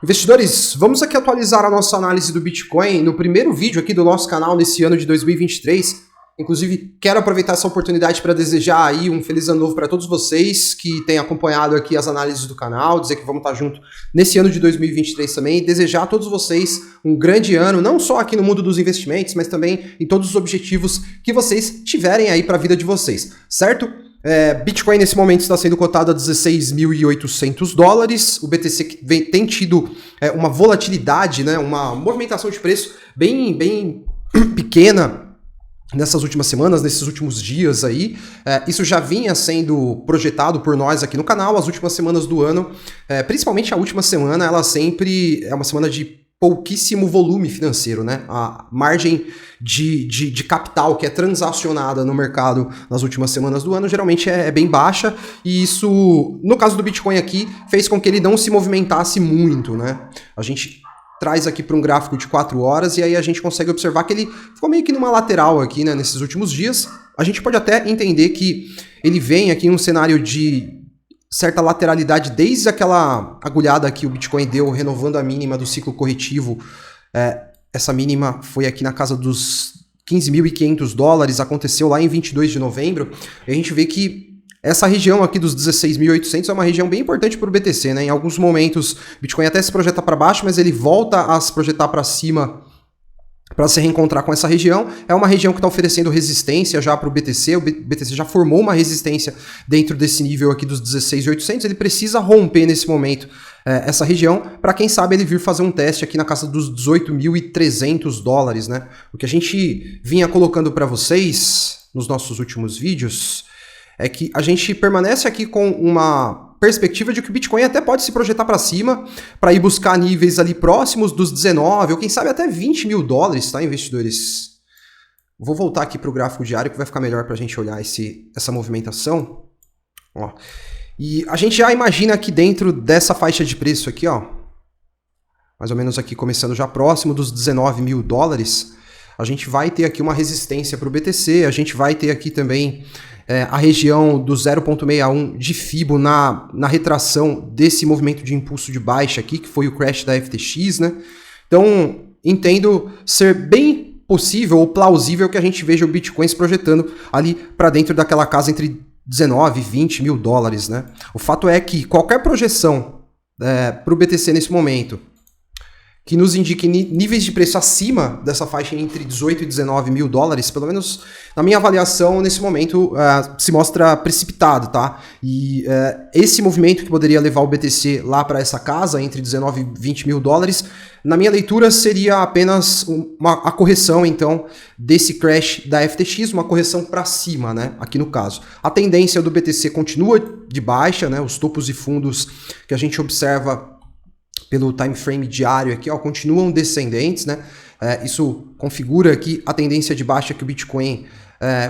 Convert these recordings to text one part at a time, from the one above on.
Investidores, vamos aqui atualizar a nossa análise do Bitcoin no primeiro vídeo aqui do nosso canal nesse ano de 2023. Inclusive, quero aproveitar essa oportunidade para desejar aí um feliz ano novo para todos vocês que têm acompanhado aqui as análises do canal, dizer que vamos estar junto nesse ano de 2023 também, e desejar a todos vocês um grande ano, não só aqui no mundo dos investimentos, mas também em todos os objetivos que vocês tiverem aí para a vida de vocês, certo? Bitcoin nesse momento está sendo cotado a $16.800. O BTC tem tido uma volatilidade, né, uma movimentação de preço bem pequena nessas últimas semanas, nesses últimos dias aí. Isso já vinha sendo projetado por nós aqui no canal. As últimas semanas do ano, principalmente a última semana, ela sempre é uma semana de pouquíssimo volume financeiro, né? A margem de capital que é transacionada no mercado nas últimas semanas do ano geralmente é bem baixa, e isso, no caso do Bitcoin aqui, fez com que ele não se movimentasse muito, né? A gente traz aqui para um gráfico de 4 horas e aí a gente consegue observar que ele ficou meio que numa lateral aqui, né, nesses últimos dias. A gente pode até entender que ele vem aqui em um cenário de certa lateralidade desde aquela agulhada que o Bitcoin deu, renovando a mínima do ciclo corretivo. Essa mínima foi aqui na casa dos $15.500, aconteceu lá em 22 de novembro. E a gente vê que essa região aqui dos 16.800 é uma região bem importante para o BTC, né? Em alguns momentos, o Bitcoin até se projeta para baixo, mas ele volta a se projetar para cima para se reencontrar com essa região. É uma região que está oferecendo resistência já para o BTC. O BTC já formou uma resistência dentro desse nível aqui dos 16.800. Ele precisa romper nesse momento essa região para, quem sabe, ele vir fazer um teste aqui na casa dos $18.300, né? O que a gente vinha colocando para vocês nos nossos últimos vídeos é que a gente permanece aqui com uma perspectiva de que o Bitcoin até pode se projetar para cima, para ir buscar níveis ali próximos dos 19, ou quem sabe até $20 mil, tá, investidores? Vou voltar aqui para o gráfico diário que vai ficar melhor para a gente olhar essa movimentação. Ó. E a gente já imagina aqui dentro dessa faixa de preço aqui, ó, mais ou menos aqui começando já próximo dos $19 mil, a gente vai ter aqui uma resistência para o BTC, a gente vai ter aqui também a região do 0,61 de Fibo na retração desse movimento de impulso de baixa aqui, que foi o crash da FTX, né? Então, entendo ser bem possível ou plausível que a gente veja o Bitcoin se projetando ali para dentro daquela casa entre 19 e 20 mil dólares, né? O fato é que qualquer projeção para o BTC nesse momento que nos indique níveis de preço acima dessa faixa entre 18 e 19 mil dólares, pelo menos na minha avaliação, nesse momento, se mostra precipitado, tá? E esse movimento que poderia levar o BTC lá para essa casa, entre 19 e 20 mil dólares, na minha leitura seria apenas a correção, então, desse crash da FTX, uma correção para cima, né? Aqui no caso. A tendência do BTC continua de baixa, né? Os topos e fundos que a gente observa pelo time frame diário aqui, ó, continuam descendentes, né? Isso configura aqui a tendência de baixa que o Bitcoin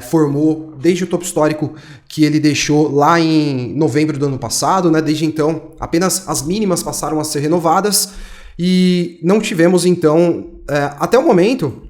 formou desde o topo histórico que ele deixou lá em novembro do ano passado, né? Desde então, apenas as mínimas passaram a ser renovadas e não tivemos, então, até o momento,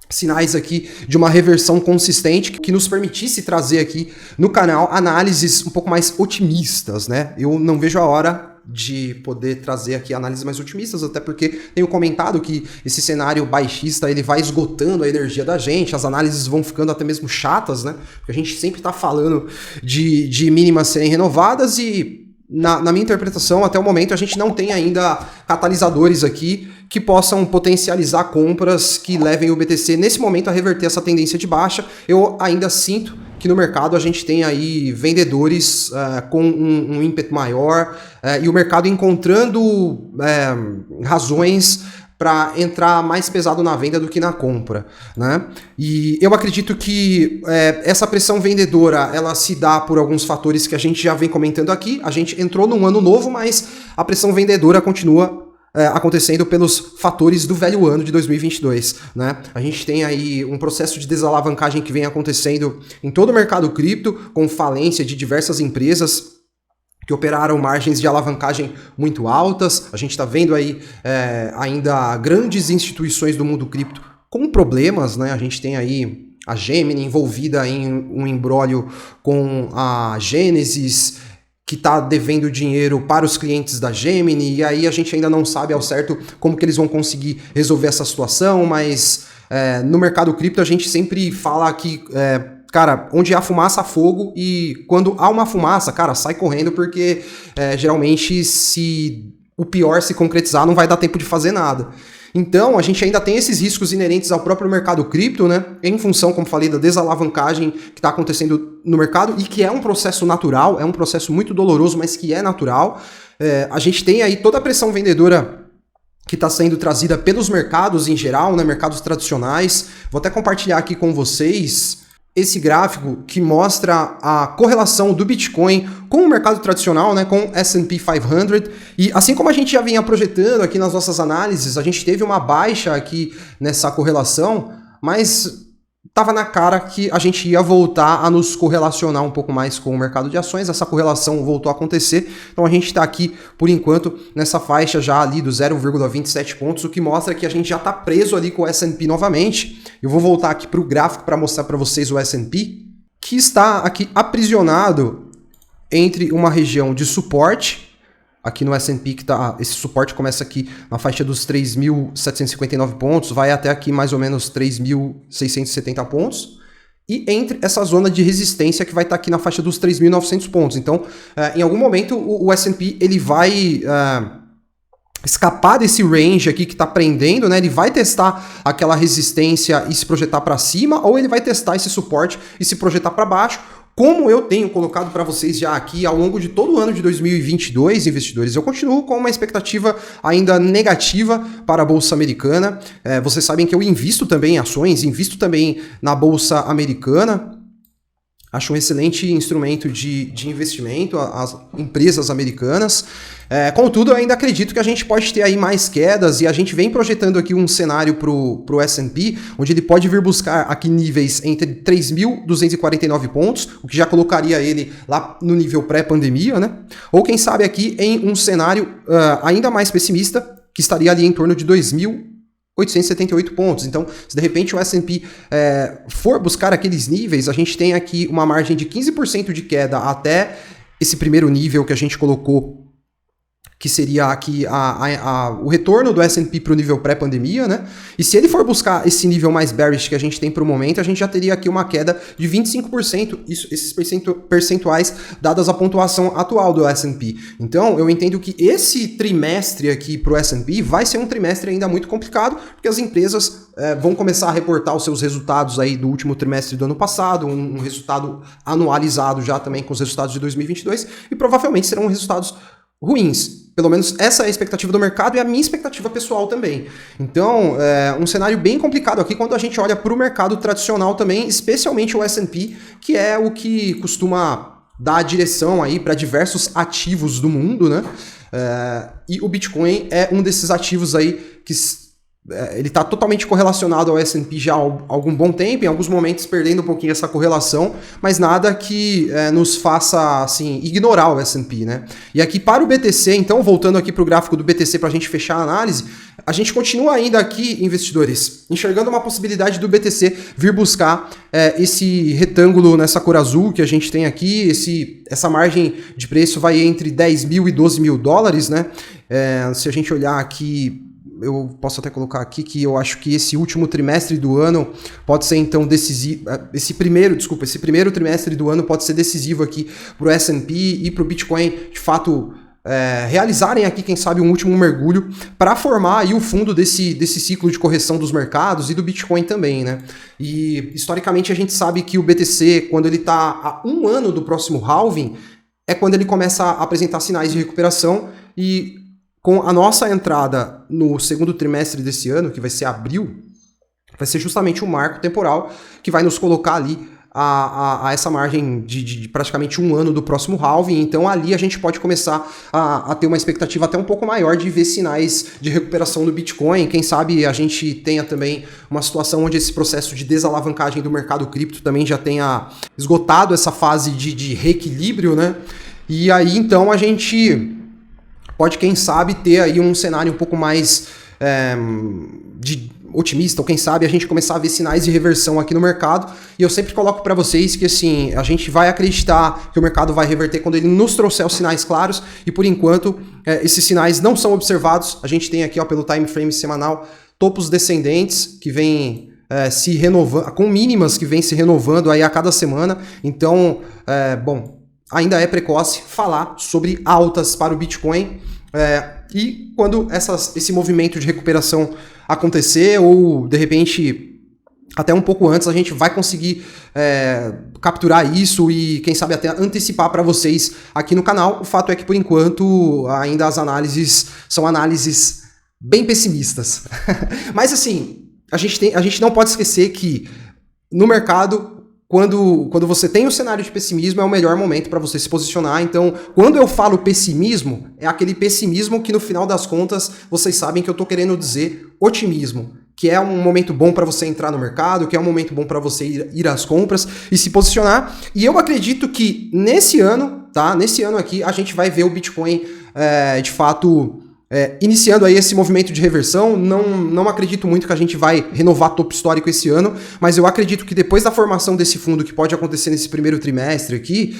sinais aqui de uma reversão consistente que nos permitisse trazer aqui no canal análises um pouco mais otimistas, né? Eu não vejo a hora de poder trazer aqui análises mais otimistas, até porque tenho comentado que esse cenário baixista ele vai esgotando a energia da gente, as análises vão ficando até mesmo chatas, né? Porque a gente sempre está falando de mínimas serem renovadas e, na minha interpretação, até o momento, a gente não tem ainda catalisadores aqui que possam potencializar compras que levem o BTC, nesse momento, a reverter essa tendência de baixa. Eu ainda sinto que no mercado a gente tem aí vendedores com um ímpeto maior e o mercado encontrando razões para entrar mais pesado na venda do que na compra, né? E eu acredito que essa pressão vendedora, ela se dá por alguns fatores que a gente já vem comentando aqui. A gente entrou num ano novo, mas a pressão vendedora continua acontecendo pelos fatores do velho ano de 2022, né? A gente tem aí um processo de desalavancagem que vem acontecendo em todo o mercado cripto, com falência de diversas empresas que operaram margens de alavancagem muito altas. A gente está vendo aí ainda grandes instituições do mundo cripto com problemas, né? A gente tem aí a Gemini envolvida em um imbróglio com a Genesis, que está devendo dinheiro para os clientes da Gemini, e aí a gente ainda não sabe ao certo como que eles vão conseguir resolver essa situação, mas no mercado cripto a gente sempre fala que, cara, onde há fumaça, há fogo, e quando há uma fumaça, cara, sai correndo, porque geralmente se o pior se concretizar, não vai dar tempo de fazer nada. Então, a gente ainda tem esses riscos inerentes ao próprio mercado cripto, né? Em função, como falei, da desalavancagem que está acontecendo no mercado e que é um processo natural, é um processo muito doloroso, mas que é natural. A gente tem aí toda a pressão vendedora que está sendo trazida pelos mercados em geral, né? Mercados tradicionais. Vou até compartilhar aqui com vocês esse gráfico que mostra a correlação do Bitcoin com o mercado tradicional, né, com S&P 500, e assim como a gente já vinha projetando aqui nas nossas análises, a gente teve uma baixa aqui nessa correlação, mas estava na cara que a gente ia voltar a nos correlacionar um pouco mais com o mercado de ações. Essa correlação voltou a acontecer, então a gente está aqui, por enquanto, nessa faixa já ali do 0,27 pontos, o que mostra que a gente já está preso ali com o S&P novamente. Eu vou voltar aqui para o gráfico para mostrar para vocês o S&P, que está aqui aprisionado entre uma região de suporte. Aqui no S&P, que tá, esse suporte começa aqui na faixa dos 3.759 pontos, vai até aqui mais ou menos 3.670 pontos, e entre essa zona de resistência que vai estar aqui na faixa dos 3.900 pontos. Então, em algum momento, o S&P ele vai escapar desse range aqui que está prendendo, né? Ele vai testar aquela resistência e se projetar para cima, ou ele vai testar esse suporte e se projetar para baixo. Como eu tenho colocado para vocês já aqui ao longo de todo o ano de 2022, investidores, eu continuo com uma expectativa ainda negativa para a Bolsa Americana. Vocês sabem que eu invisto também em ações, invisto também na Bolsa Americana. Acho um excelente instrumento de investimento, as empresas americanas. Contudo, eu ainda acredito que a gente pode ter aí mais quedas, e a gente vem projetando aqui um cenário para o S&P, onde ele pode vir buscar aqui níveis entre 3.249 pontos, o que já colocaria ele lá no nível pré-pandemia, né? Ou quem sabe aqui em um cenário ainda mais pessimista, que estaria ali em torno de 2.878 pontos. Então, se de repente o S&P for buscar aqueles níveis, a gente tem aqui uma margem de 15% de queda até esse primeiro nível que a gente colocou, que seria aqui o retorno do S&P para o nível pré-pandemia, né? E se ele for buscar esse nível mais bearish que a gente tem para o momento, a gente já teria aqui uma queda de 25%, esses percentuais dadas a pontuação atual do S&P. Então, eu entendo que esse trimestre aqui para o S&P vai ser um trimestre ainda muito complicado, porque as empresas vão começar a reportar os seus resultados aí do último trimestre do ano passado, um resultado anualizado já também com os resultados de 2022, e provavelmente serão resultados ruins. Pelo menos essa é a expectativa do mercado e a minha expectativa pessoal também. Então, um cenário bem complicado aqui quando a gente olha para o mercado tradicional também, especialmente o S&P, que é o que costuma dar a direção aí para diversos ativos do mundo, né? E o Bitcoin é um desses ativos aí que ele está totalmente correlacionado ao S&P já há algum bom tempo, em alguns momentos perdendo um pouquinho essa correlação, mas nada que nos faça assim ignorar o S&P, né? E aqui para o BTC, então, voltando aqui para o gráfico do BTC para a gente fechar a análise, a gente continua ainda aqui, investidores, enxergando uma possibilidade do BTC vir buscar esse retângulo nessa cor azul que a gente tem aqui, essa margem de preço vai entre 10 mil e 12 mil dólares, né? Se a gente olhar aqui, eu posso até colocar aqui que eu acho que esse último trimestre do ano pode ser então decisivo, esse primeiro trimestre do ano pode ser decisivo aqui para o S&P e para o Bitcoin, de fato, realizarem aqui, quem sabe, um último mergulho para formar aí o fundo desse ciclo de correção dos mercados e do Bitcoin também, né? E historicamente a gente sabe que o BTC, quando ele está a um ano do próximo halving, é quando ele começa a apresentar sinais de recuperação, e com a nossa entrada no segundo trimestre desse ano, que vai ser abril, vai ser justamente um marco temporal que vai nos colocar ali a essa margem de praticamente um ano do próximo halving. Então ali a gente pode começar a ter uma expectativa até um pouco maior de ver sinais de recuperação do Bitcoin. Quem sabe a gente tenha também uma situação onde esse processo de desalavancagem do mercado cripto também já tenha esgotado essa fase de reequilíbrio, né? E aí então a gente pode, quem sabe, ter aí um cenário um pouco mais otimista, ou quem sabe a gente começar a ver sinais de reversão aqui no mercado. E eu sempre coloco para vocês que assim, a gente vai acreditar que o mercado vai reverter quando ele nos trouxer os sinais claros, e por enquanto esses sinais não são observados. A gente tem aqui, ó, pelo time frame semanal, topos descendentes que vêm se renovando, com mínimas que vêm se renovando aí a cada semana. Então, bom, ainda é precoce falar sobre altas para o Bitcoin. E quando esse movimento de recuperação acontecer, ou de repente até um pouco antes, a gente vai conseguir capturar isso e quem sabe até antecipar para vocês aqui no canal. O fato é que por enquanto ainda as análises são análises bem pessimistas. Mas assim, a gente não pode esquecer que no mercado, quando você tem um cenário de pessimismo, é o melhor momento para você se posicionar. Então, quando eu falo pessimismo, é aquele pessimismo que no final das contas, vocês sabem que eu estou querendo dizer otimismo, que é um momento bom para você entrar no mercado, que é um momento bom para você ir às compras e se posicionar. E eu acredito que nesse ano, tá? Nesse ano aqui, a gente vai ver o Bitcoin de fato iniciando aí esse movimento de reversão. Não acredito muito que a gente vai renovar topo histórico esse ano, mas eu acredito que depois da formação desse fundo, que pode acontecer nesse primeiro trimestre aqui,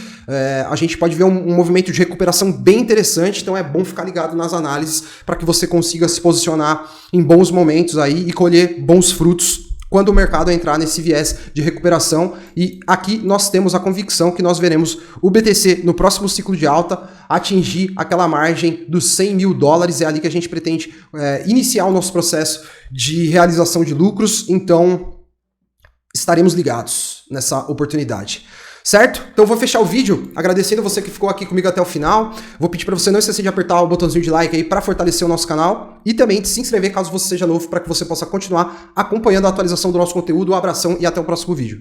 a gente pode ver um movimento de recuperação bem interessante. Então é bom ficar ligado nas análises para que você consiga se posicionar em bons momentos aí e colher bons frutos quando o mercado entrar nesse viés de recuperação. E aqui nós temos a convicção que nós veremos o BTC no próximo ciclo de alta atingir aquela margem dos 100 mil dólares. É ali que a gente pretende iniciar o nosso processo de realização de lucros. Então estaremos ligados nessa oportunidade. Certo? Então eu vou fechar o vídeo agradecendo você que ficou aqui comigo até o final. Vou pedir para você não esquecer de apertar o botãozinho de like aí para fortalecer o nosso canal e também de se inscrever caso você seja novo, para que você possa continuar acompanhando a atualização do nosso conteúdo. Um abração e até o próximo vídeo.